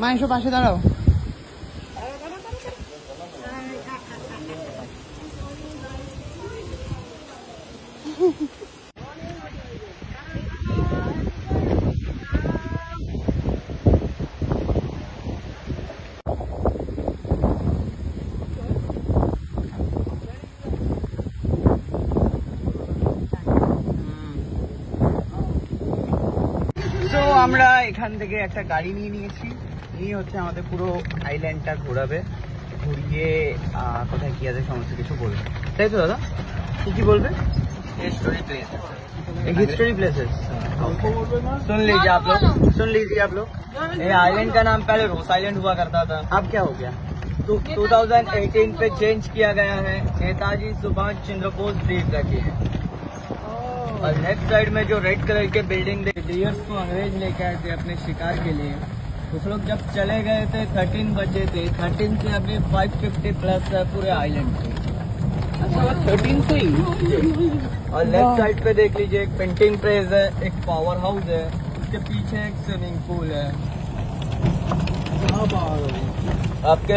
মা এসো পাশে দাঁড়াও। আমরা এখান থেকে একটা গাড়ি নিয়ে নিয়েছি, এই হচ্ছে আমাদের পুরো আইল্যান্ডটা ঘোরাবে, ঘুরিয়ে কোথায় কি আছে সমস্ত কিছু বলবে, তাই তো দাদা? কি বলবে? हिस्टोरी प्लेसेस सुन लीजिए आप लोग। ये आइलैंड का नाम पहले रोस आइलैंड हुआ करता था, अब क्या हो गया? 2018 पे चेंज किया गया है, नेताजी सुभाष चंद्र बोस द्वीप रखी है। और लेफ्ट साइड में जो रेड कलर के बिल्डिंग डियर्स को अंग्रेज लेके आए थे अपने शिकार के लिए, उस लोग जब चले गए थे 13 बजे थे, 13 से अभी 550 प्लस है पूरे आइलैंड पे। अच्छा 13 से ही। और लेफ्ट साइड पे देख लीजिए एक पेंटिंग प्रेस है, एक पावर हाउस है, उसके पीछे एक स्विमिंग पूल है। आपके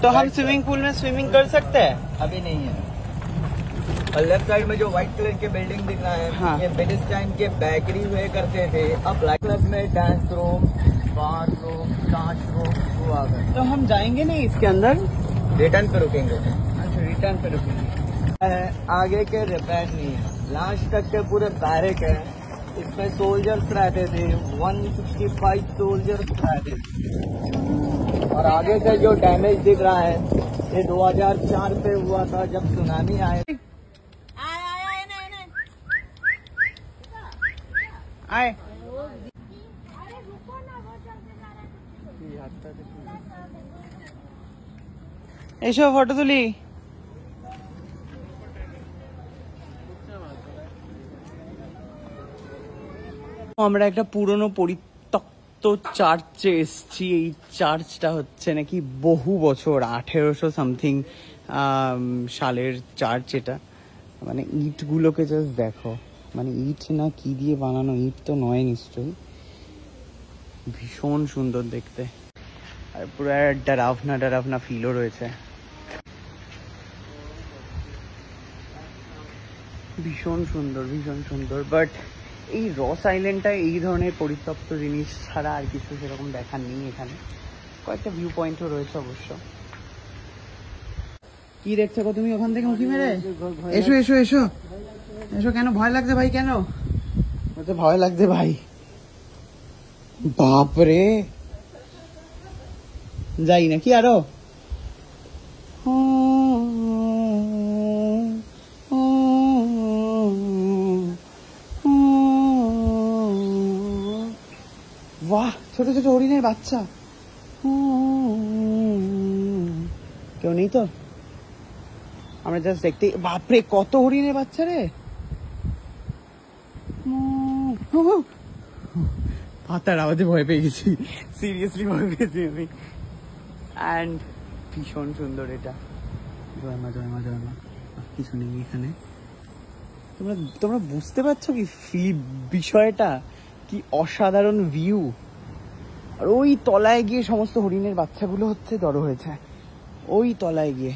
तो हम स्विमिंग पूल में स्विमिंग कर सकते हैं? अभी नहीं है। और लेफ्ट साइड में जो व्हाइट कलर के बिल्डिंग दिख रहा है, हाँ। ये ब्रिटिश टाइम के बेकरी हुए करते थे, अब ब्लैक क्लब में डांस रूम, बार रूम, डांस रूम हुआ गया। तो हम जाएंगे नहीं इसके अंदर, रिटर्न पे रुकेंगे। अच्छा रिटर्न पे रुकेंगे। आगे के रिपेयर नहीं है, लास्ट तक के पूरे बैरक है, इसमें सोल्जर्स रहते थे, 165 सोल्जर्स रहते थे। और आगे से जो डैमेज दिख रहा है ये 2004 पे हुआ था जब सुनामी आए। आए এসো ফটো তুলি। আমরা একটা পুরনো পরিত্যক্ত চার্চে এসছি। এই চার্চটা হচ্ছে নাকি বহু বছর 1800 সামথিং সালের চার্চ এটা। মানে ইট গুলোকে জাস্ট দেখো, মানে ইট না কি দিয়ে বানানো, ইট তো নয় নিশ্চয়ই। ভীষণ সুন্দর দেখতে, আর পুরো ডারাফনা ফিলও রয়েছে। ভীষণ সুন্দর। বাট এই রস আইল্যান্ডটা এই ধরনের পরিত্যক্ত জিনিস ছাড়া আর কিছু সেরকম দেখার নেই এখানে। কয়েকটা ভিউ পয়েন্টও রয়েছে অবশ্য। কি দেখছো গো তুমি ওখান থেকে উঁকি মেরে? এসো। কেন ভয় লাগছে ভাই? কেন ভয় লাগছে ভাই? বাপরে, যাই নাকি আরো? বাহ, ছোট ছোট হরিণের বাচ্চা। কেউ নেই তো? আমরা জাস্ট দেখতে। বাপরে কত হরিণের বাচ্চা রে! পাতার আওয়াজে ভয় পেয়ে গেছি, সিরিয়াসলি ভয় পেয়েছি আমি। অ্যান্ড ভীষণ সুন্দর এটা। জয় মা। কিছু নেই এখানে। তোমরা বুঝতে পারছো কি বিষয়টা? কি অসাধারণ ভিউ। আর ওই তলায় গিয়ে সমস্ত হরিণের বাচ্চাগুলো হচ্ছে জড়ো হয়েছে, ওই তলায় গিয়ে।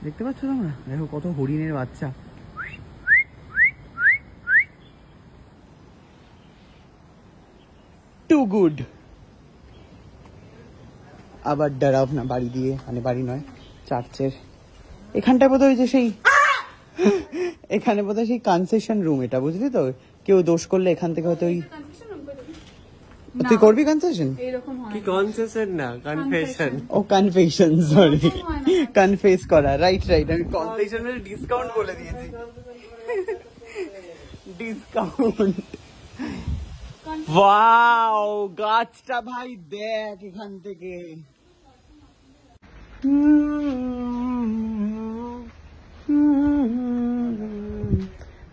দেখতে পাচ্ছ তোমরা? দেখো কত হরিণের বাচ্চা। Too good. আবার ডারাফনা বাড়ি দিয়ে, মানে বাড়ি নয়, চার্চের এখানটায় বোধহয় যে সেই এখানে বোধহয় সেই কনসেশন রুম এটা, বুঝলি তো? কেউ দোষ করলে এখান থেকে হয়তো ওই তুই করবি কনসেশন। কি কনসেশন না, কনফেশন। ও কনফেশন, সরি, কনফেস করা। রাইট আমি কনসেশনের ডিসকাউন্ট বলে দিয়েছি। ডিসকাউন্ট। ওয়াও, গাছটা ভাই দেখ এখান থেকে।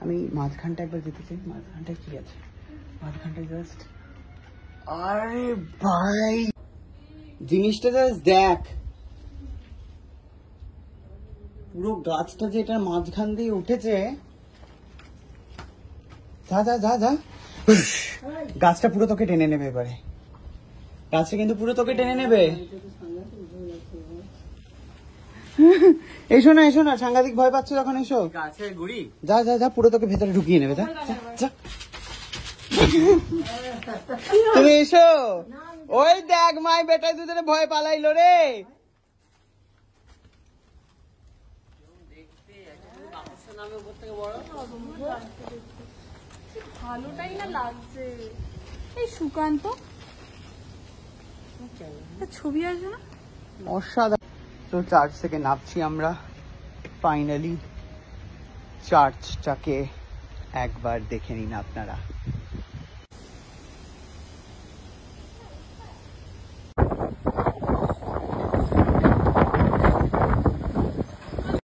আমি মাঝখানটা একবার যেতে চাই। মাঝখানটায় কি আছে? মাঝখানটায় জাস্ট, আরে ভাই জিনিসটা জাস্ট দেখ। পুরো গাছটা যে এটার মাঝখান দিয়ে উঠেছে। যা গাছটা পুরো তোকে টেনে নেবে এবারে। কাছে কিন্তু পুরো তোকে টেনে নেবে। এসো না এসো না, সাংঘাতিক ভয় পাচ্ছ যখন এসো। গাছের গুড়ি যা যা যা, পুরো তোকে ভেতরে ঢুকিয়ে নেবে। যা যা তুমি এসো। ওই দেখ মাই বেটাই দুজনে ভয় পালাইলো রে। ভালোটাই না লাগছে। এই সুকান্ত ছবি আসবে না? অসাধারণ। তো চার্চ থেকে নামছি আমরা ফাইনালি। চার্চটাকে একবার দেখে নিন আপনারা।